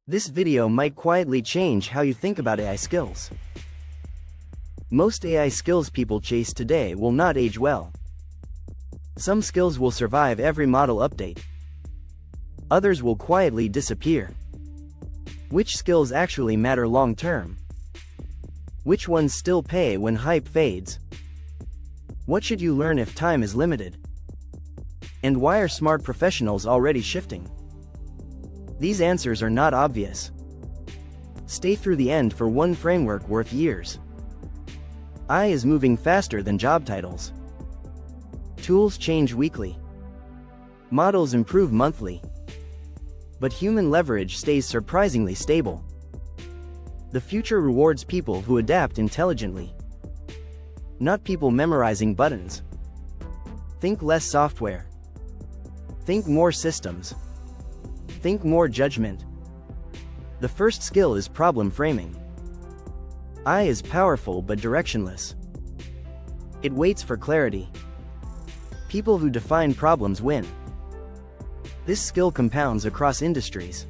This video might quietly change how you think about AI skills. Most AI skills people chase today will not age well. Some skills will survive every model update. Others will quietly disappear. Which skills actually matter long term? Which ones still pay when hype fades? What should you learn if time is limited? And why are smart professionals already shifting? These answers are not obvious. Stay through the end for one framework worth years. AI is moving faster than job titles. Tools change weekly. Models improve monthly. But human leverage stays surprisingly stable. The future rewards people who adapt intelligently, not people memorizing buttons. Think less software. Think more systems. Think more judgment. The first skill is problem framing. AI is powerful but directionless. It waits for clarity. People who define problems win. This skill compounds across industries.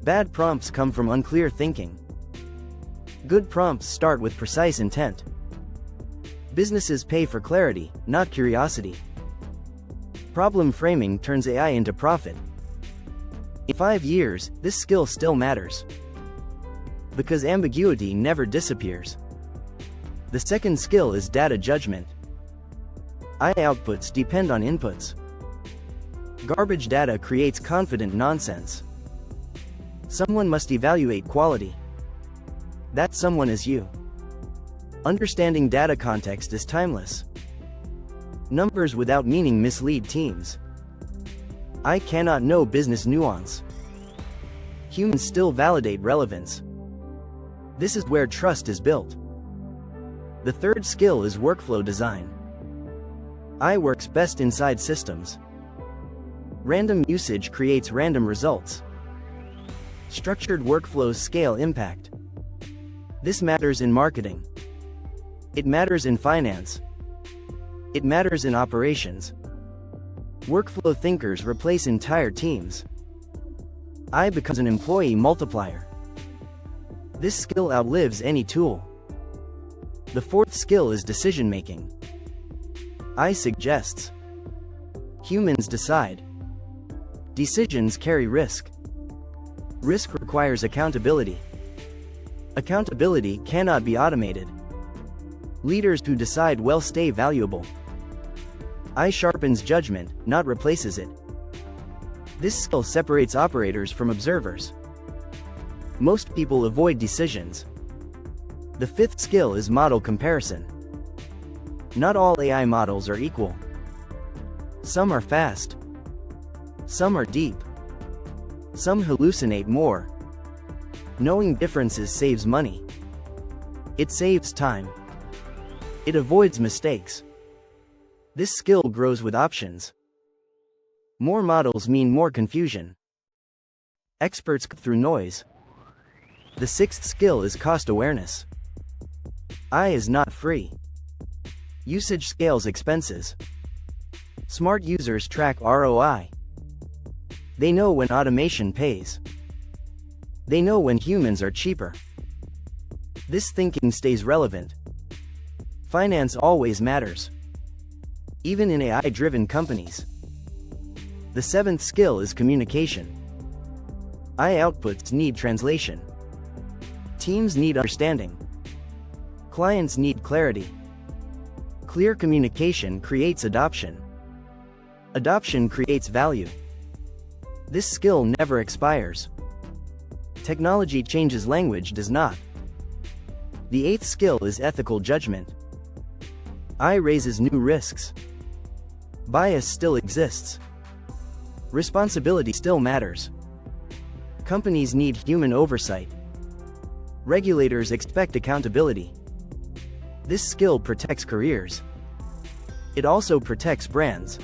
Bad prompts come from unclear thinking. Good prompts start with precise intent. Businesses pay for clarity, not curiosity. Problem framing turns AI into profit. In 5 years, this skill still matters. Because ambiguity never disappears. The second skill is data judgment. AI outputs depend on inputs. Garbage data creates confident nonsense. Someone must evaluate quality. That someone is you. Understanding data context is timeless. Numbers without meaning mislead teams. I cannot know business nuance. Humans still validate relevance. This is where trust is built. The third skill is workflow design. AI works best inside systems. Random usage creates random results. Structured workflows scale impact. This matters in marketing. It matters in finance. It matters in operations. Workflow thinkers replace entire teams. AI becomes an employee multiplier. This skill outlives any tool. The fourth skill is decision making. AI suggests. Humans decide. Decisions carry risk. Risk requires accountability. Accountability cannot be automated. Leaders who decide well stay valuable. AI sharpens judgment, not replaces it. This skill separates operators from observers. Most people avoid decisions. The fifth skill is model comparison. Not all AI models are equal. Some are fast. Some are deep. Some hallucinate more. Knowing differences saves money. It saves time. It avoids mistakes. This skill grows with options. More models mean more confusion. Experts cut through noise. The sixth skill is cost awareness. AI is not free. Usage scales expenses. Smart users track ROI. They know when automation pays. They know when humans are cheaper. This thinking stays relevant. Finance always matters. Even in AI-driven companies. The seventh skill is communication. AI outputs need translation. Teams need understanding. Clients need clarity. Clear communication creates adoption. Adoption creates value. This skill never expires. Technology changes, language does not. The eighth skill is ethical judgment. AI raises new risks. Bias still exists. Responsibility still matters. Companies need human oversight. Regulators expect accountability. This skill protects careers. It also protects brands.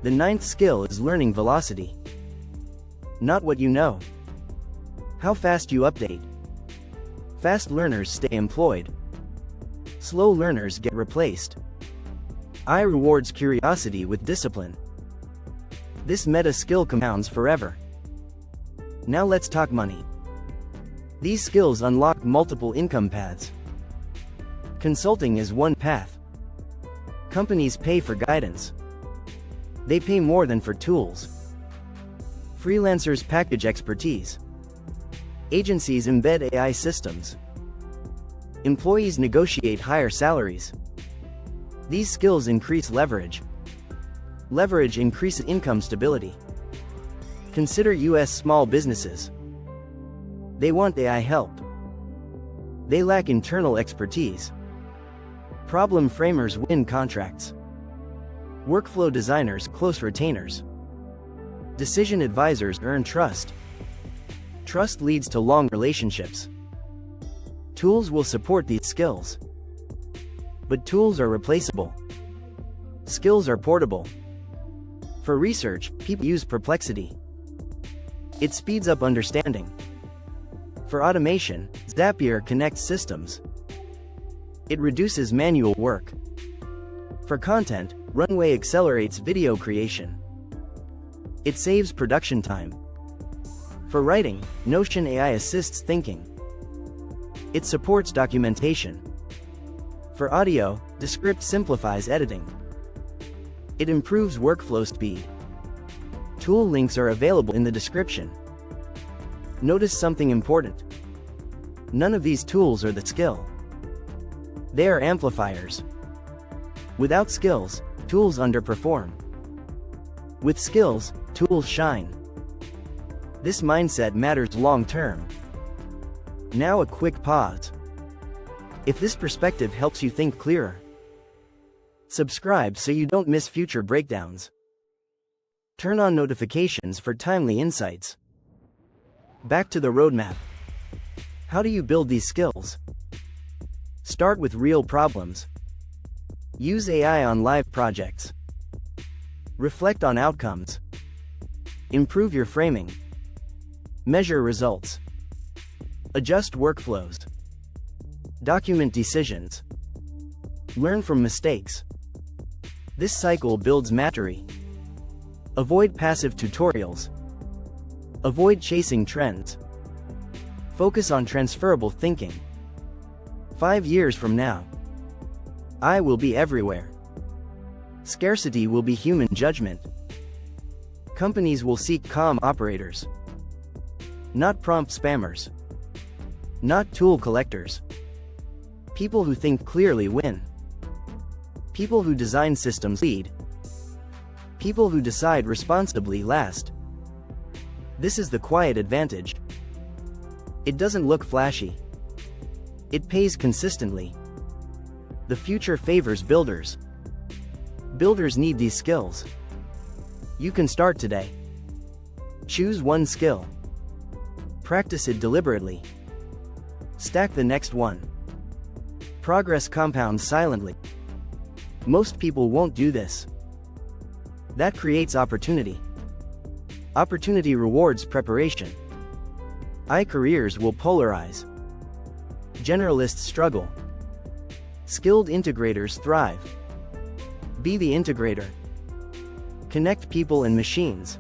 The ninth skill is learning velocity. Not what you know. How fast you update. Fast learners stay employed. Slow learners get replaced. AI rewards curiosity with discipline. This meta skill compounds forever. Now let's talk money. These skills unlock multiple income paths. Consulting is one path. Companies pay for guidance. They pay more than for tools. Freelancers package expertise. Agencies embed AI systems. Employees negotiate higher salaries. These skills increase leverage. Leverage increases income stability. Consider US small businesses. They want AI help. They lack internal expertise. Problem framers win contracts. Workflow designers close retainers. Decision advisors earn trust. Trust leads to long relationships. Tools will support these skills. But tools are replaceable. Skills are portable. For research, people use Perplexity. It speeds up understanding. For automation, Zapier connects systems. It reduces manual work. For content, Runway accelerates video creation. It saves production time. For writing, Notion AI assists thinking. It supports documentation. For audio, Descript simplifies editing. It improves workflow speed. Tool links are available in the description. Notice something important. None of these tools are the skill. They are amplifiers. Without skills, tools underperform. With skills, tools shine. This mindset matters long term. Now a quick pause. If this perspective helps you think clearer, subscribe so you don't miss future breakdowns. Turn on notifications for timely insights. Back to the roadmap. How do you build these skills? Start with real problems. Use AI on live projects. Reflect on outcomes. Improve your framing. Measure results. Adjust workflows. Document decisions. Learn from mistakes. This cycle builds mastery. Avoid passive tutorials. Avoid chasing trends. Focus on transferable thinking. 5 years from now, I will be everywhere. Scarcity will be human judgment. Companies will seek calm operators, not prompt spammers, not tool collectors. People who think clearly win. People who design systems lead. People who decide responsibly last. This is the quiet advantage. It doesn't look flashy. It pays consistently. The future favors builders. Builders need these skills. You can start today. Choose one skill. Practice it deliberately. Stack the next one. Progress compounds silently. Most people won't do this. That creates opportunity. Opportunity rewards preparation. AI careers will polarize. Generalists struggle. Skilled integrators thrive. Be the integrator. Connect people and machines.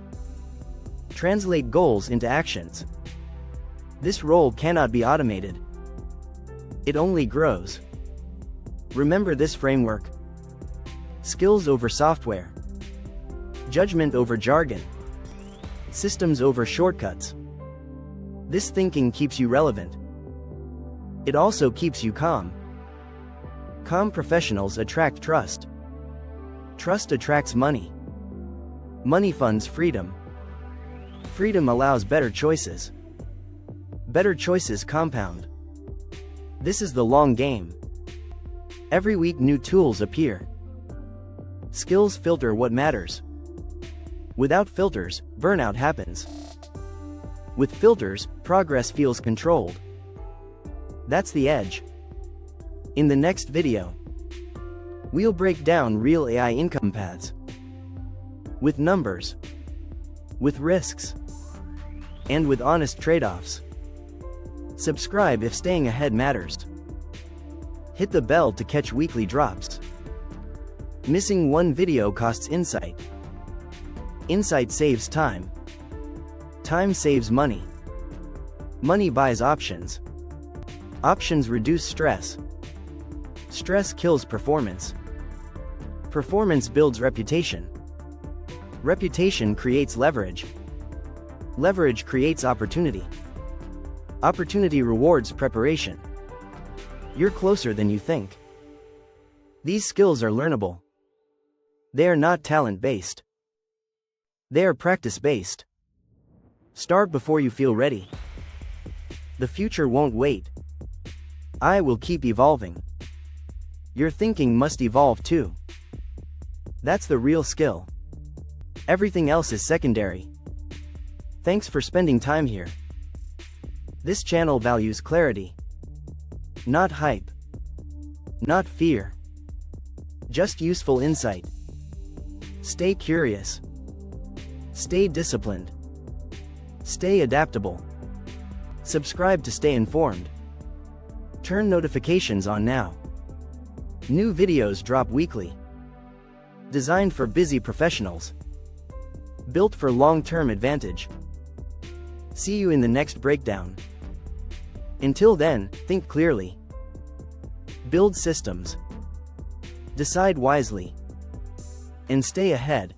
Translate goals into actions. This role cannot be automated. It only grows. Remember this framework. Skills over software. Judgment over jargon. Systems over shortcuts. This thinking keeps you relevant. It also keeps you calm. Calm professionals attract trust. Trust attracts money. Money funds freedom. Freedom allows better choices. Better choices compound. This is the long game. Every week new tools appear. Skills filter what matters. Without filters, burnout happens. With filters, progress feels controlled. That's the edge. In the next video, we'll break down real AI income paths. With numbers. With risks. And with honest trade-offs. Subscribe if staying ahead matters. Hit the bell to catch weekly drops. Missing one video costs insight. Insight saves time. Time saves money. Money buys options. Options reduce stress. Stress kills performance. Performance builds reputation. Reputation creates leverage. Leverage creates opportunity. Opportunity rewards preparation. You're closer than you think. These skills are learnable. They are not talent-based. They are practice-based. Start before you feel ready. The future won't wait. I will keep evolving. Your thinking must evolve too. That's the real skill. Everything else is secondary. Thanks for spending time here. This channel values clarity. Not hype. Not fear. Just useful insight. Stay curious. Stay disciplined. Stay adaptable. Subscribe to stay informed. Turn notifications on now. New videos drop weekly. Designed for busy professionals. Built for long-term advantage. See you in the next breakdown. Until then, think clearly. Build systems. Decide wisely. And stay ahead.